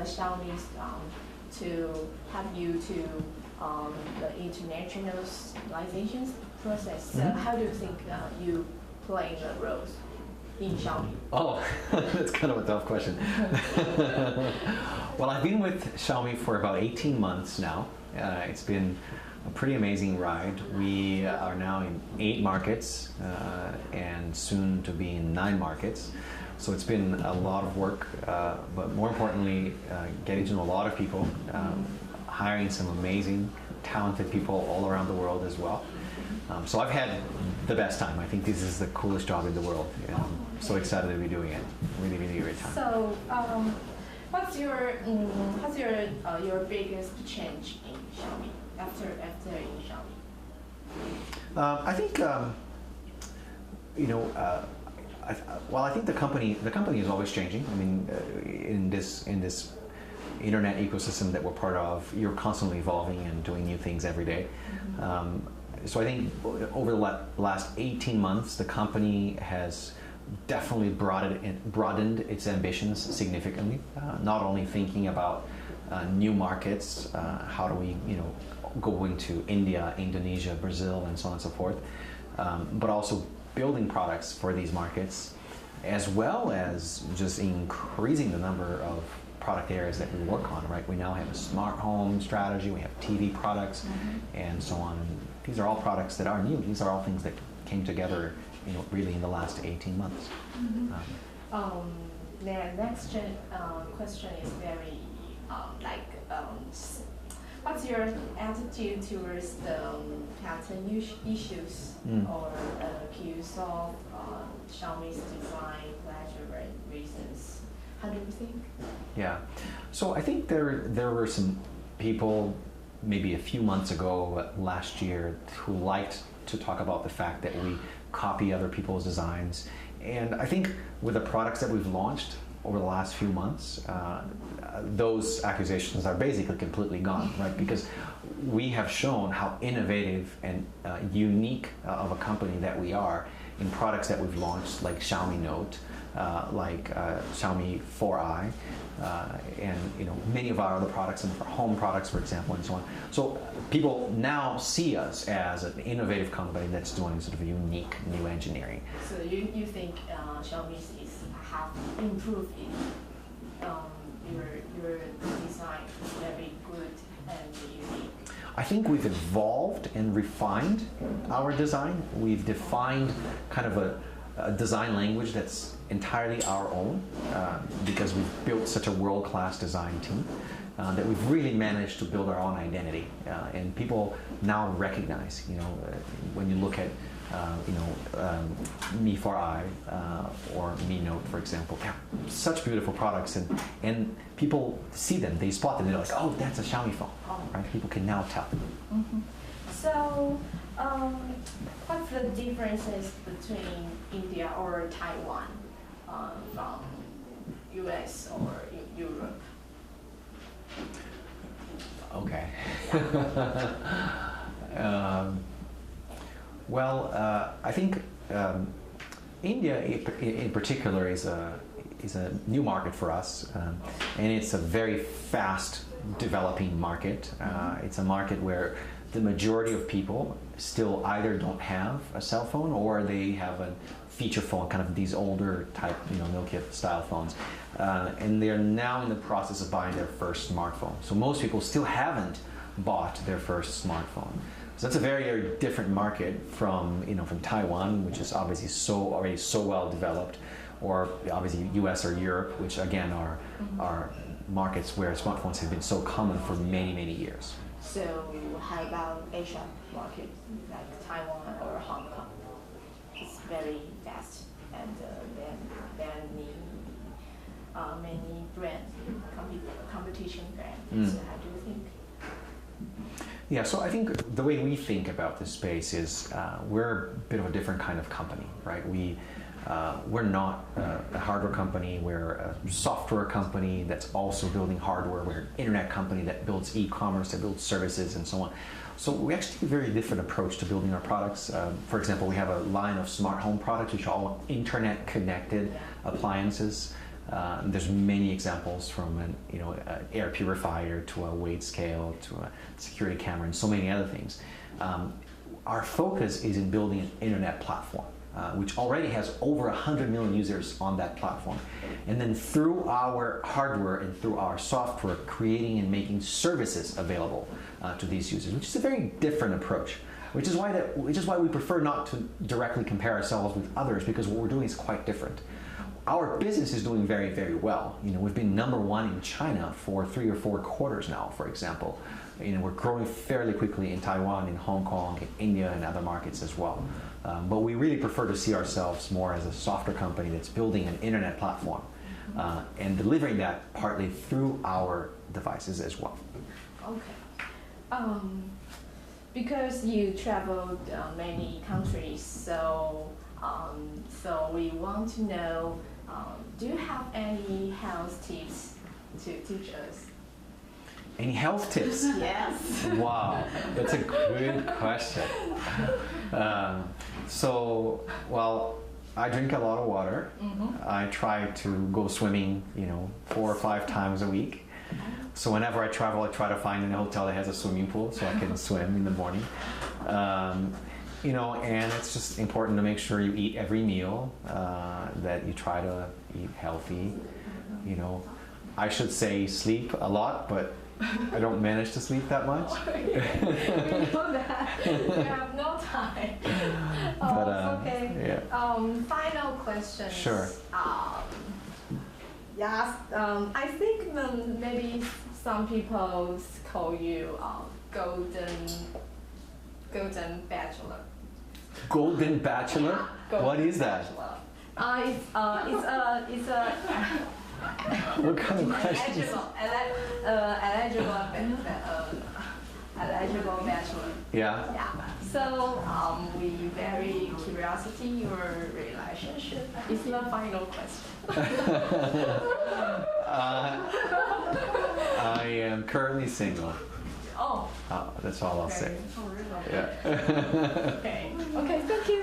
Xiaomi's to help you to the internationalization process. How do you think you play the roles in Xiaomi? Oh, that's kind of a tough question. Well, I've been with Xiaomi for about 18 months now. It's been a pretty amazing ride. We are now in 8 markets and soon to be in 9 markets. So it's been a lot of work, but more importantly, getting to know a lot of people, hiring some amazing, talented people all around the world as well. So I've had the best time. I think this is the coolest job in the world. I'm so excited to be doing it. Really, really great time. So, what's your biggest change in Xiaomi after in Xiaomi? I think I think the company is always changing. I mean, in this internet ecosystem that we're part of, you're constantly evolving and doing new things every day. So I think over the last 18 months, the company has definitely broadened its ambitions significantly. Not only thinking about new markets, how do we go into India, Indonesia, Brazil, and so on and so forth, but also building products for these markets, as well as just increasing the number of product areas that we work on, right? We now have a smart home strategy, we have TV products, and so on. And these are all products that are new. These are all things that came together, really in the last 18 months. The next question is very what's your attitude towards the patent issues, or can you solve Xiaomi's design plagiarism reasons? How do you think? Yeah, so I think there were some people maybe a few months ago last year who liked to talk about the fact that we copy other people's designs, and I think with the products that we've launched over the last few months, those accusations are basically completely gone, right? Because we have shown how innovative and unique of a company that we are in products that we've launched, like Xiaomi Note, like Xiaomi 4i, and many of our other products, and for home products, for example, and so on. So people now see us as an innovative company that's doing sort of a unique new engineering. So you think Xiaomi have improved in your design, very good and unique? I think we've evolved and refined our design. We've defined kind of a design language that's entirely our own, because we've built such a world-class design team that we've really managed to build our own identity. And people now recognize, when you look at Mi 4i or Mi Note, for example, they're such beautiful products, and people see them, they spot them, they're like, oh, that's a Xiaomi phone, right? People can now tell. So, what's the differences between India or Taiwan from US or Europe? Okay. I think India in particular is a new market for us, and it's a very fast developing market. It's a market where the majority of people still either don't have a cell phone or they have a feature phone, kind of these older type, Nokia style phones, and they're now in the process of buying their first smartphone. So most people still haven't bought their first smartphone. So that's a very, very different market from Taiwan, which is obviously already so well developed, or obviously US or Europe, which again are markets where smartphones have been so common for many, many years. So how about Asia market, like Taiwan or Hong Kong? It's very fast, and many brands, competition brands. So how do you think? Yeah, so I think the way we think about this space is we're a bit of a different kind of company, right? We're not a hardware company, we're a software company that's also building hardware, we're an internet company that builds e-commerce, that builds services, and so on. So we actually take a very different approach to building our products. For example, we have a line of smart home products which are all internet connected appliances. There's many examples from an air purifier to a weight scale to a security camera and so many other things. Our focus is in building an internet platform, which already has over 100 million users on that platform. And then through our hardware and through our software, creating and making services available to these users, which is a very different approach. Which is why we prefer not to directly compare ourselves with others, because what we're doing is quite different. Our business is doing very, very well. We've been #1 in China for 3 or 4 quarters now, for example. We're growing fairly quickly in Taiwan, in Hong Kong, in India, and other markets as well. But we really prefer to see ourselves more as a software company that's building an internet platform and delivering that partly through our devices as well. Okay. Because you traveled many countries, so we want to know, do you have any health tips to teach us? Any health tips? Yes. Wow, that's a good question. I drink a lot of water. I try to go swimming, 4 or 5 times a week. So whenever I travel, I try to find a hotel that has a swimming pool so I can swim in the morning. And it's just important to make sure you eat every meal, that you try to eat healthy. I should say sleep a lot, but I don't manage to sleep that much. We know that. We have no time. Okay. Yeah. Final question. Sure. Yes. I think maybe some people call you golden bachelor. Golden bachelor? Golden what is that? It's a what kind of question? eligible bachelor. Yeah. Yeah. So we very curiosity your relationship. It's the final question. I am currently single. Oh. That's all I'll Okay. say. Oh, really? Yeah. Okay. Okay. Thank you.